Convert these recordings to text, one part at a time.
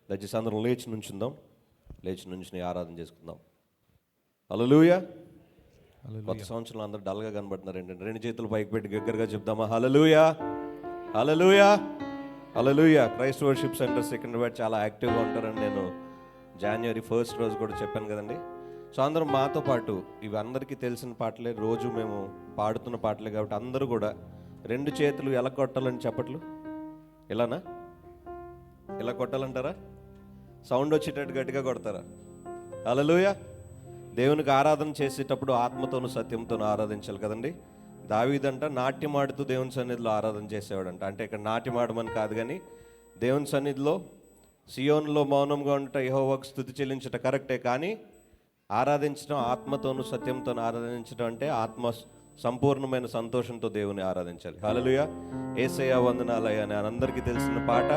దయచేసి అందరం లేచి నుంచుందాం. లేచి నుంచి ఆరాధన చేసుకుందాం. హల్లెలూయా. కొత్త సంవత్సరంలో అందరూ డల్గా కనబడుతున్నారు ఏంటంటే రెండు చేతులు పైకి పెట్టి దగ్గరగా చెప్దామా? హల్లెలూయా, హల్లెలూయా, హల్లెలూయా. క్రైస్ట్ వర్షిప్ సెంటర్ సికింద్రాబాద్ చాలా యాక్టివ్గా ఉంటారని నేను January 1st రోజు కూడా చెప్పాను కదండి. సో అందరం మాతో పాటు ఇవి అందరికీ తెలిసిన పాటలే, రోజు మేము పాడుతున్న పాటలే కాబట్టి అందరూ కూడా రెండు చేతులు ఎలా కొట్టాలని చెప్పట్లు ఇలానా? ఇలా కొట్టాలంటారా? సౌండ్ వచ్చేటట్టు గట్టిగా కొడతారా? హల్లెలూయా. దేవునికి ఆరాధన చేసేటప్పుడు ఆత్మతోను సత్యంతోను ఆరాధించాలి కదండి. దావీదంట నాట్యం ఆడుతూ దేవుని సన్నిధిలో ఆరాధన చేసేవాడంట. అంటే ఇక్కడ నాట్యం ఆడమని కాదు, కానీ దేవుని సన్నిధిలో సియోనులో మౌనంగా ఉంట యెహోవాకు స్తుతి చెల్లించట కరెక్టే, కానీ ఆరాధించడం ఆత్మతోను సత్యంతోను ఆరాధించడం అంటే ఆత్మ సంపూర్ణమైన సంతోషంతో దేవుని ఆరాధించాలి. హల్లెలూయా. యేసయ్యా వందనాలయ్యా అని అందరికీ తెలిసిన పాట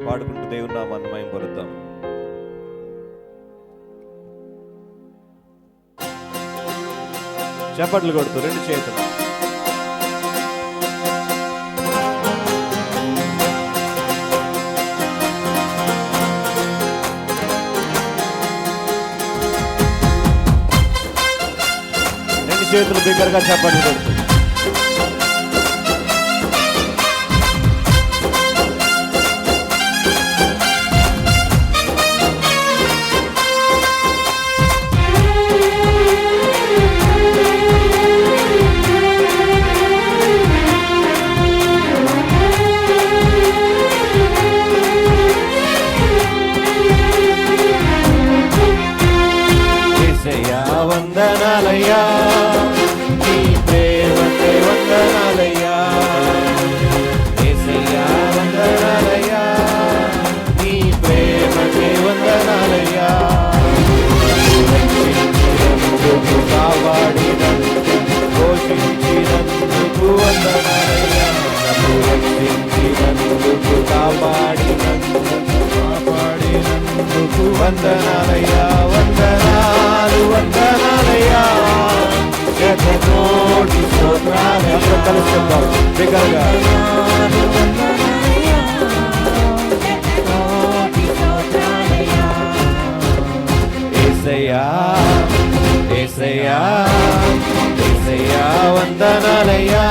పాడుకుంటూ దేవుని నామాన్ని మహిమపరుద్దాం. చప్పట్లు కొడుతూ రెండు చేతులు. రెండు చేతులు దగ్గరగా చప్పట్లు కొడుతూ వందనాలయ్యా, నీ ప్రేమకై వందనాలయ్యా. యేసయ్యా వందనాలయ్యా, నీ ప్రేమకై వందనాలయ్యా. రక్షించినందుకు, కాపాడినందుకు, పోషించినందుకు వందనాలయ్యా. నన్ను రక్షించినందుకు, కాపాడినందుకు వందనాలయ్యా. వందనాలు వందనాలయ్యా, శతకోటి స్తోత్రాలు. అందరం కలిసి చెప్తాం బిగ్గరగా. యేసయ్యా, యేసయ్యా, యేసయ్యా వందనాలయ్యా,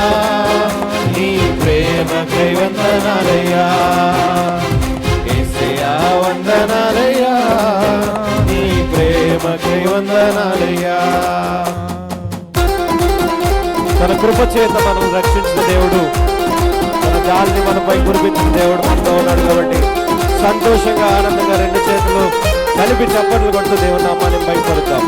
నీ ప్రేమకై వందనాలయ్యా. యేసయ్యా వందనాలయ్యా, నీ ప్రేమకై వందనాలయ్యా. తన కృప చేత మనం రక్షించిన దేవుడు, తన జాలిని మనపై కురిపించిన దేవుడు మనతో ఉన్నాడు కాబట్టి సంతోషంగా ఆనందంగా రెండు చేతులు కలిపి చప్పట్లు కొడుతూ దేవుని నామాన్ని బయటపడతాం.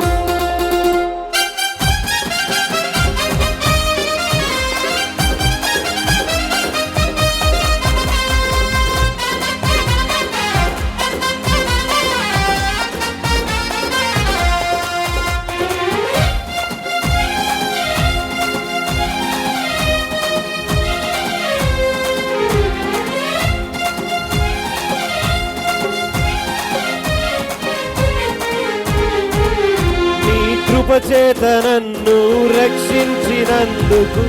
కృపచేత నన్ను రక్షించినందుకు,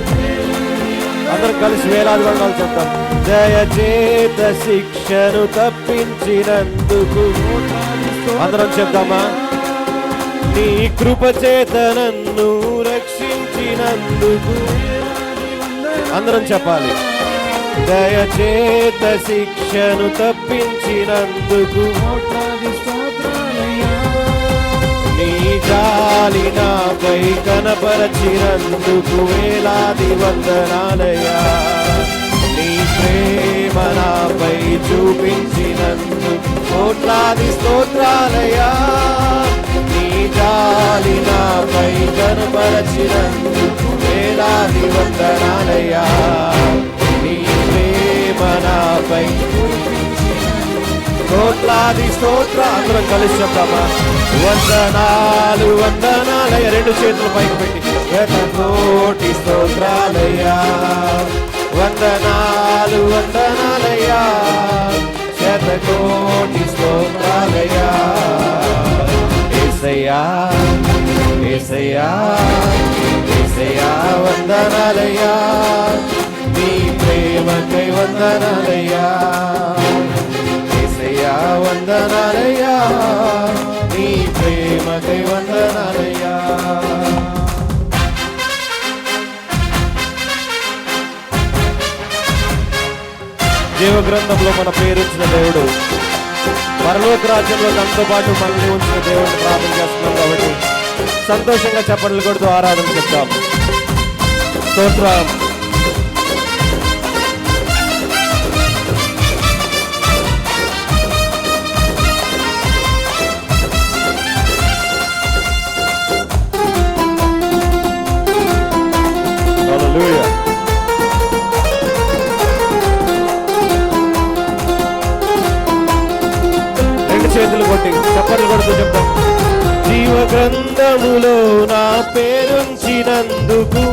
అందరం కలిసి వేలాది వందనాలు చెప్తాం. దయచేత శిక్షను తప్పించినందుకు, అందరం చెప్తామా? నీ కృపచేత నన్ను రక్షించినందుకు, అందరం చెప్పాలి. దయచేత శిక్షను తప్పించినందుకు, నీ జాలి నాపై కనపరచినందుకు వేలాది వందనాలయ్యా. నీ ప్రేమ నాపై చూపించినందుకు కోట్లాది స్తోత్రాలయ్యా. నీ జాలి నాపై కనపరచినందుకు వేలాది వందనాలయ్యా. నీ ప్రేమ నాపై కోట్లాది స్తోత్రాలు. అందరం కలిసి చెప్తామా? వందనాలు వందనాలయ్యా. రెండు చేతులు పైకి పెట్టి శతకోటి స్తోత్రాలయ్యా. వందనాలు వందనాలయ్యా, శతకోటి స్తోత్రాలయ్యా. యేసయ్యా, యేసయ్యా, యేసయ్యా వందనాలయ్యా, నీ ప్రేమకై వందనాలయ్యా. యేసయ్యా వందనాలయ్యా, నీ ప్రేమకై వందనాలయ్యా. జీవ గ్రంథంలో మన పేరుంచిన దేవుడు, పరలోక రాజ్యంలో తనతో పాటు మనల్ని ఉంచిన దేవుడిని ప్రార్థన చేస్తున్నాం కాబట్టి సంతోషంగా చప్పట్లు కొడుతూ ఆరాధన చెప్తాం. స్తోత్రం. హల్లెలూయా. చేతులు కొట్టి చప్పట్లు కొడుతూ చెప్తాం. జీవ గ్రంథములో నా పేరుంచినందుకు,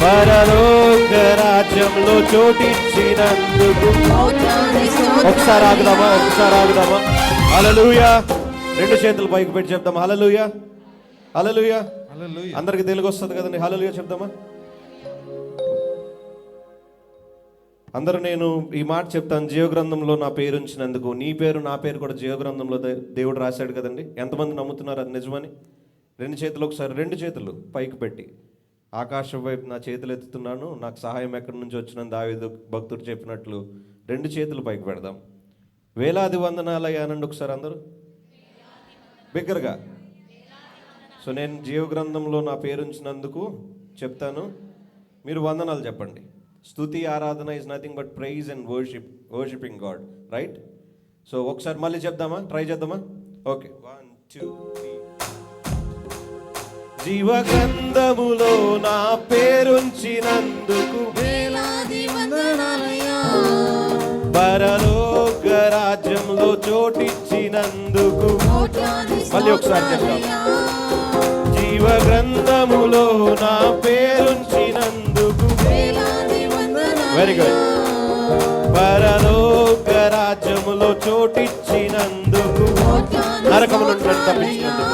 పరలోక రాజ్యంలో చోటిచ్చినందుకు. ఒకసారి ఆగుదామా, ఒకసారి ఆగుదామా. హల్లెలూయా. రెండు చేతులు పైకి పెట్టి చెప్తాం హల్లెలూయా, హల్లెలూయా. అందరికి తెలుగు వస్తుంది కదండి, హల్లెలూయా చెప్తామా అందరూ. నేను ఈ మాట చెప్తాను, జీవగ్రంథంలో నా పేరు ఉంచినందుకు. నీ పేరు నా పేరు కూడా జీవగ్రంథంలో దేవుడు రాశాడు కదండి. ఎంతమంది నమ్ముతున్నారు అది నిజమని? రెండు చేతులు ఒకసారి, రెండు చేతులు పైకి పెట్టి ఆకాశం వైపు నా చేతులు ఎత్తుతున్నాను, నాకు సహాయం ఎక్కడి నుంచి వచ్చిన దావీదు భక్తుడు చెప్పినట్లు రెండు చేతులు పైకి పెడదాం. వేలాది వందనాలయ్యా అనండి ఒకసారి అందరూ బిగ్గరగా. సో నేను జీవగ్రంథంలో నా పేరు ఉంచినందుకు చెప్తాను, మీరు వందనాలు చెప్పండి. స్తుతి ఆరాధన is nothing but praise and worshipping God, right? So ఒకసారి మళ్ళీ చెప్దామా, ట్రై చేద్దామా? ఓకే, 1 2 3. జీవ గ్రంథములో నా పేరుంచినందుకు వేలాది వందనాలయ్యా, పరలోక రాజ్యంలో చోటిచ్చినందుకు. మళ్ళీ ఒకసారి చెప్తాం. జీవ గ్రంథములో నా పేరుంచినందుకు, వెరీ గుడ్, పరలోక రాజ్యములో చోటిచ్చినందుకు, నరకము నుండి తప్పించినందుకు,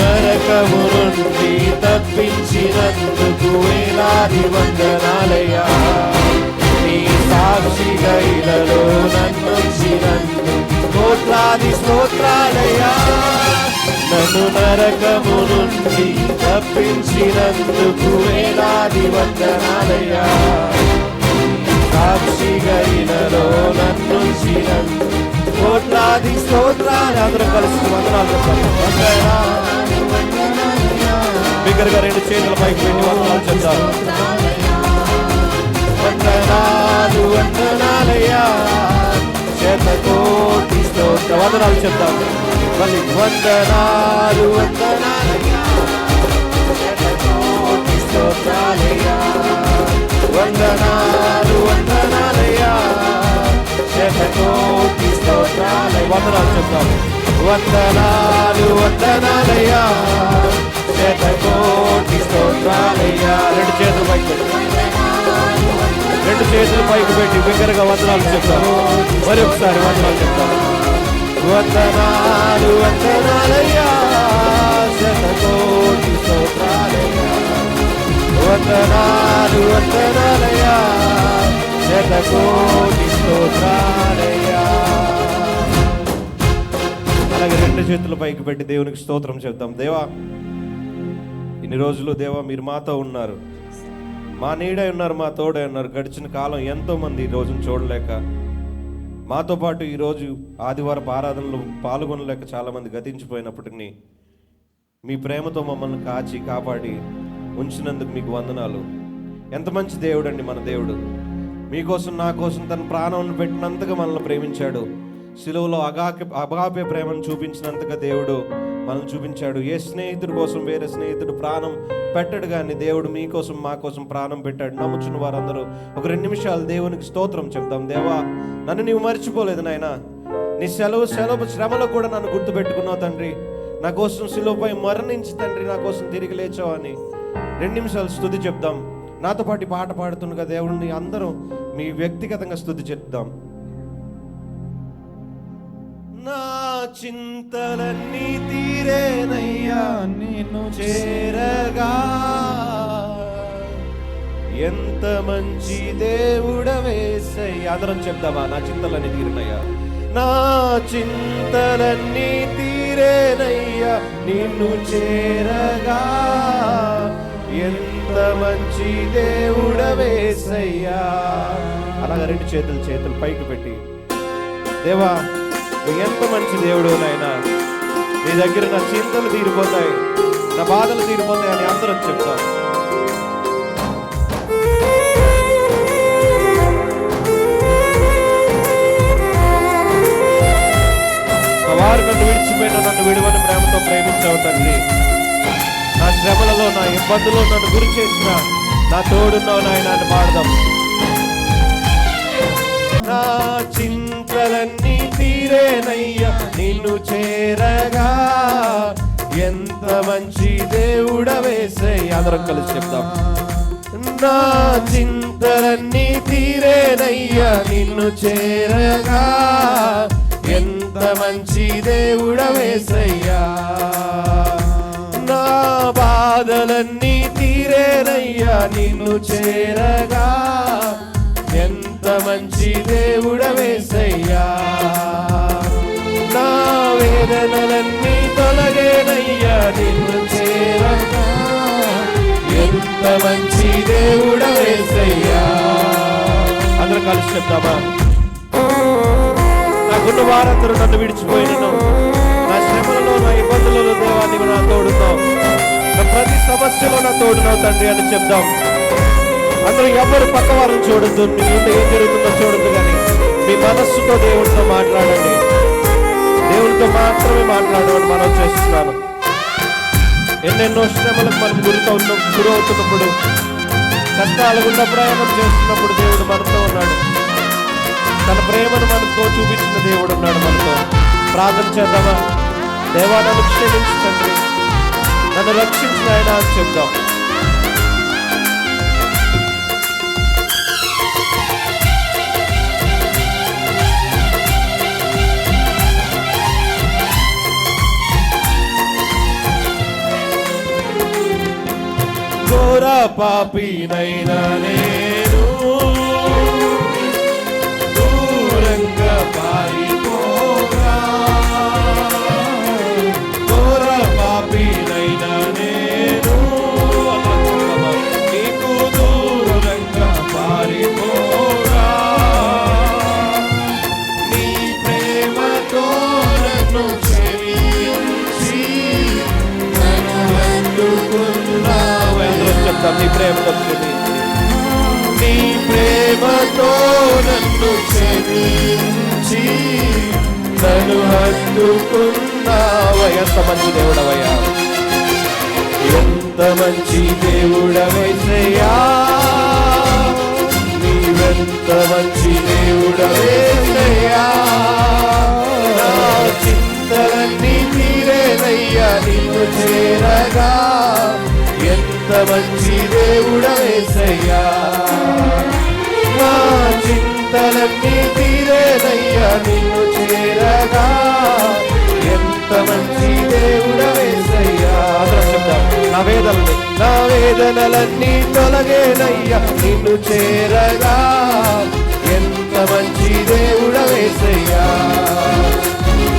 నరకము నుండి తప్పించినందుకు వేలాది వందనాలయ్యా. నీ సాక్షిగా ఇలలో నన్నుంచినందుకు కోట్లాది స్తోత్రాలయ్యా. నన్ను నరకము నుండి తప్పించినందుకు వేలాది వందనాలయ్యా. సాక్షిగా ఇలలో నన్నుంచినందుకు కోట్లాది స్తోత్రాలు. అందరూ కలిసి వందనాలు చెప్పాలి. బిగ్గరగా రెండు చేతుల పైకి పెట్టి వందనాలు చెప్తారు. వందనాలు వందనాలయ్యా, శతకోటి స్తోత్ర. వందనాలు చెప్తాము మళ్ళీ. వందనాలు వందనాలయ్యా, శతకోటి స్తోత్రాలయ్యా. వందనాలు వందనాలయ్యా, శతకోటి స్తోత్రాలయ్యా. వందనాలు చెప్తాము. వందనాలు వందనాలయ్యా, శతకోటి స్తోత్రాలయ్యా. రెండు చేతులు పైకి పెట్టి, రెండు చేతులు పైకి పెట్టి బిగ్గరగా వందనాలు చెప్తాము. మరి ఒకసారి వందనాలు చెప్తాము. వందనాలు వందనాలయ్యా, శతకోటి స్తోత్రాలయ్యా. వందనాలు వందనాలయ్యా, శతకోటి స్తోత్రాలయ్యా. అలాగే రెండు చేతుల పైకి పెట్టి దేవునికి స్తోత్రం చెప్తాం. దేవా, ఇన్ని రోజులు దేవా మీరు మాతో ఉన్నారు, మా నీడై ఉన్నారు, మా తోడై ఉన్నారు. గడిచిన కాలం ఎంతోమంది ఈ రోజును చూడలేక, మాతో పాటు ఈరోజు ఆదివారపు ఆరాధనలు పాల్గొనలేక చాలామంది గతించిపోయినప్పటికీ మీ ప్రేమతో మమ్మల్ని కాచి కాపాడి ఉంచినందుకు మీకు వందనాలు. ఎంత మంచి దేవుడు అండి మన దేవుడు. మీకోసం నా కోసం తన ప్రాణాన్ని పెట్టినంతగా మనల్ని ప్రేమించాడు. సిలువలో అగాపే ప్రేమను చూపించినంతగా దేవుడు మనల్ని చూపించాడు. ఏ స్నేహితుడి కోసం వేరే స్నేహితుడు ప్రాణం పెట్టాడు, కానీ దేవుడు మీకోసం మా కోసం ప్రాణం పెట్టాడు. నమ్ముచున్న వారందరూ ఒక 2 నిమిషాలు దేవునికి స్తోత్రం చెప్తాం. దేవా, నన్ను నీవు మర్చిపోలేదు నాయన. నీ శ్రమలో కూడా నన్ను గుర్తుపెట్టుకున్నావు తండ్రి. నా కోసం సిలువపై మరణించి తండ్రి నా కోసం తిరిగి లేచావు అని 2 నిమిషాలు స్తుతి చెప్దాం. నాతో పాటు పాట పాడుతుండగా దేవుడిని అందరూ మీ వ్యక్తిగతంగా స్తుతి చెప్దాం. నా చింతలన్నీ తీరేనయ్యా నిన్ను చేరగా, ఎంత మంచి దేవుడవేసయ్యా. అందరం చెప్దామా? నా చింతలన్నీ తీరినయ్యా, నా చింతలన్నీ తీరేనయ్యా నిన్ను చేరగా. ఎంత మంచి దేవుడవేసయ్యా. అలాగా రెండు చేతులు పైకి పెట్టి, దేవా నువ్వు ఎంత మంచి దేవుడు నాయనా, నీ దగ్గర నా చింతలు తీరిపోతాయి, నా బాధలు తీరిపోతాయి అని అందరం చెప్తాం. వారు నన్ను విడిచిపోయిన నన్ను విడువని ప్రేమతో ప్రేమించావు తండ్రి. నా శ్రమలలో నా ఇబ్బందులో నన్ను గురి చేసిన నా తోడున్నావు నాయన అని పాడదాం. నా చింతలన్నీ తీరేనయ్యా నిన్ను చేరగా. ఎంత మంచి దేవుడవేసయ్యా. అందరం కలిసి చెప్తాం. నా చింతలన్నీ తీరేనయ్యా నిన్ను చేరగా. ఎంత మంచి దేవుడవేసయ్యా. నా బాధలన్నీ తీరేనయ్యా నిన్ను చేరగా. ఎంత మంచి దేవుడవేసయ్యా. నా వేదనలన్నీ తొలగేనయ్యా నిన్ను చేరగా. ఎంత మంచి దేవుడవేసయ్యా. అందరం కలిసి చెప్తామా? నాకున్న వారందరూ నన్ను విడిచిపోయినను, నా శ్రమలలో నా ఇబ్బందులలో దేవాన్ని కూడా నా తోడున్నావు, నా ప్రతి సమస్యలో నా తోడున్నావు తండ్రి అని చెప్దాం. అందరూ ఎవరు పక్క వారిని చూడద్దు, మీ ముందు ఏం జరుగుతుందో చూడద్దు, కానీ మీ మనస్సుతో దేవుడితో మాట్లాడండి. దేవుడితో మాత్రమే మాట్లాడమని మనం చేస్తున్నాను. ఎన్నెన్నో శ్రమలకు మనం గురవుతున్నప్పుడు, కష్టాలు గుండా ప్రయాణం చేస్తున్నప్పుడు దేవుడు మనతో ఉన్నాడు. తన ప్రేమను మనతో చూపించిన దేవుడు ఉన్నాడు మనతో. ప్రార్థన చేద్దామా? దేవా నన్ను క్షమించు తండ్రి, నన్ను రక్షించిన ఆయన అని చెప్దాం. ఘోర పాపినైనా నేను దూరంగా పారిపోగా. ఘోర పాపినైనా నేను నీకు దూరంగా పారిపోగా. నీ ప్రేమతో నన్ను క్షమించి నన్ను అందుకున్నావు. చెప్తాం. నీ ప్రేమతో క్షమించి, నీ ప్రేమతో నన్ను క్షమించి నన్ను అందుకున్నావు. ఎంత మంచి దేవుడవయ్యా, ఎంత మంచి దేవుడవేసయ్యా. నీవెంత మంచి దేవుడవేసయ్యా. నా చింతలన్నీ తీరేనయ్యా నిన్ను చేరగా. ఎంత మంచి దేవుడవేసయ్యా. నా చింతలన్నీ తీరేనయ్యా నిన్ను చేరగా. ఎంత మంచి దేవుడవేసయ్యా. నా వేదనలన్నీ తొలగేనయ్యా నిన్ను చేరగా. ఎంత మంచి దేవుడవేసయ్యా.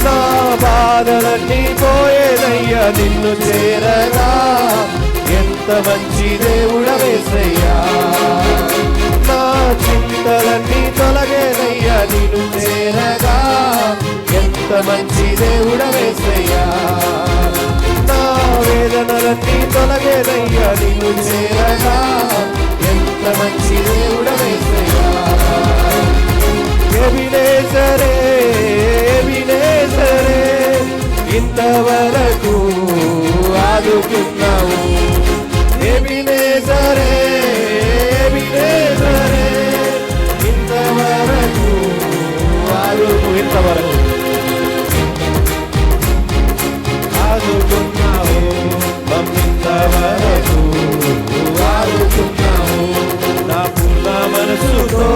నా బాధలన్నీ పోయేనయ్యా నిన్ను చేరగా. ఎంత మంచి దేవుడవేసయ్యా. నా చింతలన్నీ తొలగేనయ్యా నిన్ను చేరగా. ఎంత మంచి దేవుడవేసయ్యా. నా వేదనలన్నీ తొలగేనయ్యా నిన్ను చేరగా. ఎంత మంచి దేవుడవేసయ్యా. ఎబినేజరే ఎబినేజరే ఇంతవరకు ఆదుకున్నావు. ఎబినేజరే ఎబినేజరే ఇంతవరకు ఇంతవరకు ఆదుకున్నావు. ఇంతవరకు ఆదుకున్నావు. నా పూర్ణ మనసుతో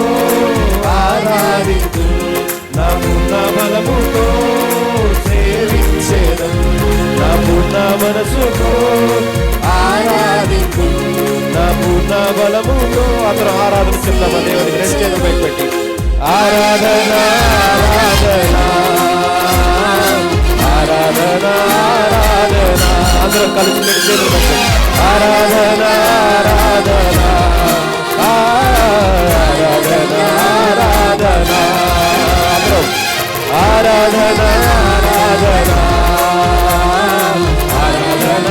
బలముతో అతను ఆరాధన చెప్తామా దేవునికి? రెండు చేతులు పైకి పెట్టి ఆరాధన ఆరాధన ఆరాధన ఆరాధన అందరం కలిసి రెండు చేతులు పైకి ఆరాధన ఆరాధన ఆరాధన ఆరాధన అందరం ఆరాధన ఆరాధన ఆరాధన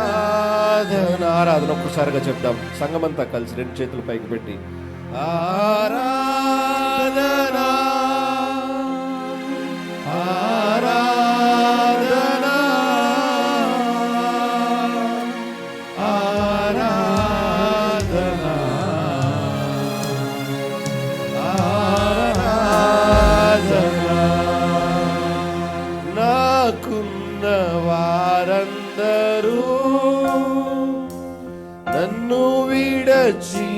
ఆరాధన ఆరాధన ఒక్కసారిగా చెప్దాం సంఘమంతా కలిసి రెండు చేతులు పైకి పెట్టి ఆరాధన ఆరాధన ఆరాధన ఆరాధన నాకున్న వారందరూ నన్ను విడచి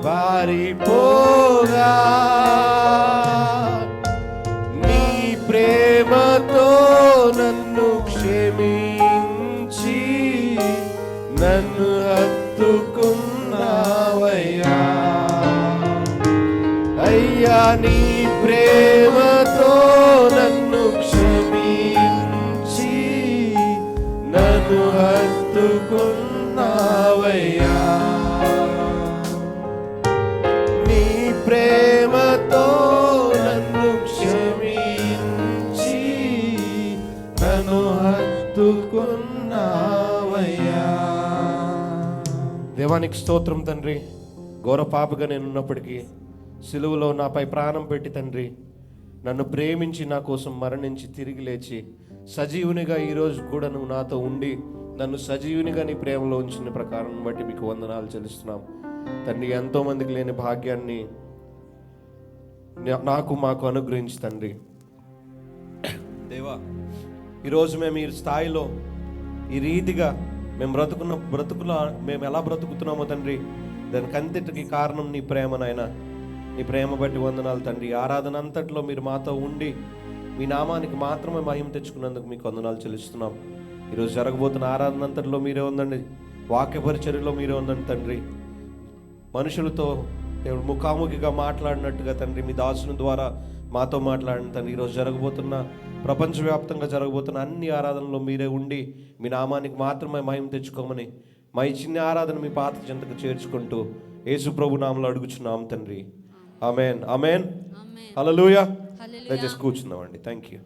పారిపోగా నీ ప్రేమతో నన్ను క్షమించి నన్ను హత్తుకున్నావయ్యా అయ్యా నీ ప్రేమతో నన్ను క్షమించి నన్ను హత్తుకున్నావయ్యా నీ ప్రేమతో నన్ను క్షమించి నన్ను హత్తుకున్నావయ్యా. దేవానికి స్తోత్రం తండ్రి. ఘోర పాపగా నేను ఉన్నప్పటికీ సిలువలో నాపై ప్రాణం పెట్టి తండ్రి నన్ను ప్రేమించి నా కోసం మరణించి తిరిగి లేచి సజీవునిగా ఈరోజు కూడా నువ్వు నాతో ఉండి నన్ను సజీవునిగా నీ ప్రేమలో ఉంచిన ప్రకారం బట్టి మీకు వందనాలు చెల్లిస్తున్నాం తండ్రి. ఎంతోమందికి లేని భాగ్యాన్ని మాకు అనుగ్రహించి తండ్రి దేవా, ఈరోజు మేము ఈ స్థాయిలో ఈ రీతిగా మేము బ్రతుకులో మేము ఎలా బ్రతుకుతున్నామో తండ్రి దానికి అంతటికి కారణం నీ ప్రేమ నాయనా. నీ ప్రేమ బట్టి వందనాలు తండ్రి. ఆరాధన అంతట్లో మీరు మాతో ఉండి మీ నామానికి మాత్రమే మహిమ తెచ్చుకున్నందుకు మీకు వందనాలు చెల్లిస్తున్నాం. ఈరోజు జరగబోతున్న ఆరాధన అంతట్లో మీరే ఉందండి, వాక్య పరిచర్యలో మీరే ఉందండి తండ్రి. మనుషులతో దేవుడు ముఖాముఖిగా మాట్లాడినట్టుగా తండ్రి మీ దాసుని ద్వారా మాతో మాట్లాడిన తండ్రి ఈరోజు జరగబోతున్న ప్రపంచవ్యాప్తంగా జరగబోతున్న అన్ని ఆరాధనలో మీరే ఉండి మీ నామానికి మాత్రమే మహిమ తెచ్చుకోమని మా ఈ చిన్న ఆరాధన మీ పాత చెంతకు చేర్చుకుంటూ యేసు ప్రభు నామములో అడుగుచున్నాం తండ్రి. Amen amen hallelujah. దయచేసి కూర్చుందామండి. Thank you.